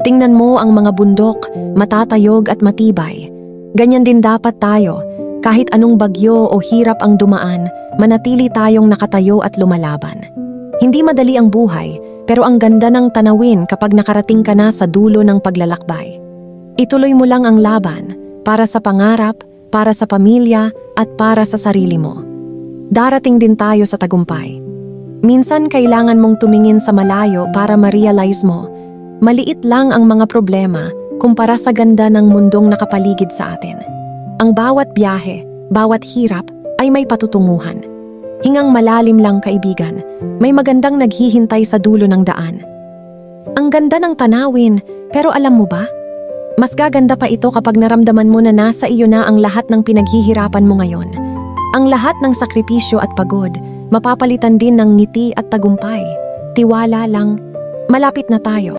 Tingnan mo ang mga bundok, matatayog at matibay. Ganyan din dapat tayo. Kahit anong bagyo o hirap ang dumaan, manatili tayong nakatayo at lumalaban. Hindi madali ang buhay, pero ang ganda ng tanawin kapag nakarating ka na sa dulo ng paglalakbay. Ituloy mo lang ang laban, para sa pangarap, para sa pamilya, at para sa sarili mo. Darating din tayo sa tagumpay. Minsan kailangan mong tumingin sa malayo para ma-realize mo, maliit lang ang mga problema kumpara sa ganda ng mundong nakapaligid sa atin. Ang bawat biyahe, bawat hirap ay may patutunguhan. Hingang malalim lang, kaibigan, may magandang naghihintay sa dulo ng daan. Ang ganda ng tanawin, pero alam mo ba? Mas gaganda pa ito kapag naramdaman mo na nasa iyo na ang lahat ng pinaghihirapan mo ngayon. Ang lahat ng sakripisyo at pagod, mapapalitan din ng ngiti at tagumpay. Tiwala lang, malapit na tayo.